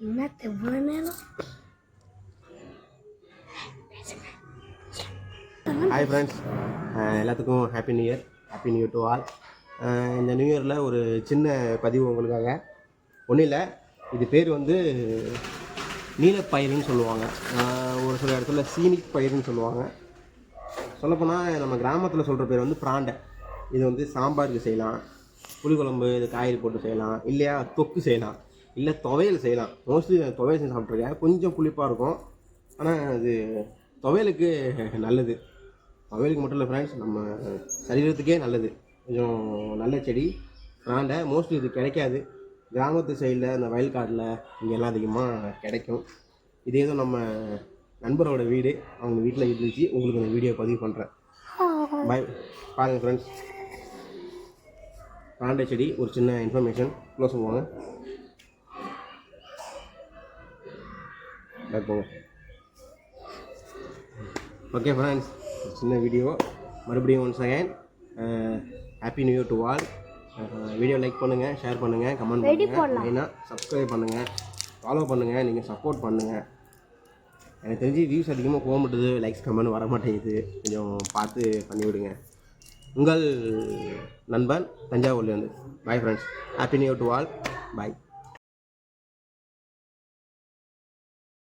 என்னத்த இவ்வளோ நேரம்? ஹாய் ஃப்ரெண்ட்ஸ், எல்லாத்துக்கும் happy new year. Happy new year to all. இந்த நியூ இயரில் ஒரு சின்ன பதிவு உங்களுக்காக. ஒன்றும் இல்லை, இது பேர் வந்து நீலப்பயிறுன்னு சொல்லுவாங்க. ஒரு சில இடத்துல சீனிக் பயிறுன்னு சொல்லுவாங்க. சொல்லப்போனால் நம்ம கிராமத்தில் சொல்கிற பேர் வந்து பிராண்டை. இது வந்து சாம்பாருக்கு செய்யலாம், புளிக்குழம்பு இது காய்கறி போட்டு செய்யலாம், இல்லையா தொக்கு செய்யலாம், இல்லை துவையல் செய்யலாம். மோஸ்ட்லி துவையல் செஞ்சு சாப்பிட்ருக்கேன். கொஞ்சம் புளிப்பாக இருக்கும், ஆனால் அது துவையலுக்கு நல்லது. துவையலுக்கு மட்டும் இல்லை ஃப்ரெண்ட்ஸ், நம்ம சரீரத்துக்கே நல்லது. கொஞ்சம் நல்ல செடி பிராண்டை. மோஸ்ட்லி இது கிடைக்காது கிராமத்து சைடில், அந்த வயல்காட்டில் இங்கெல்லாம் அதிகமாக கிடைக்கும். இதே தான் நம்ம நண்பரோட வீடு, அவங்க வீட்டில் இருந்துச்சு. உங்களுக்கு அந்த வீடியோ பதிவு பண்ணுறேன். பாருங்கள் ஃப்ரெண்ட்ஸ், பிராண்டை செடி. ஒரு சின்ன இன்ஃபர்மேஷன் க்ளோஸ் பண்ணுவாங்க. போங்க. ஓகே ஃப்ரெண்ட்ஸ், சின்ன வீடியோ. மறுபடியும் once again happy new year to all. Video like பண்ணுங்கள், ஷேர் பண்ணுங்கள், கமெண்ட் பண்ணுங்கள், மெயினாக சப்ஸ்கிரைப் பண்ணுங்கள், ஃபாலோ பண்ணுங்கள். நீங்கள் சப்போர்ட் பண்ணுங்கள். எனக்கு தெரிஞ்சு வியூஸ் அதிகமாக போக மாட்டுது, லைக்ஸ் கமெண்ட் வர மாட்டேங்குது. கொஞ்சம் பார்த்து பண்ணிவிடுங்க. உங்கள் நண்பன் தஞ்சாவூர்லேருந்து. Bye friends, happy new year to all. Bye.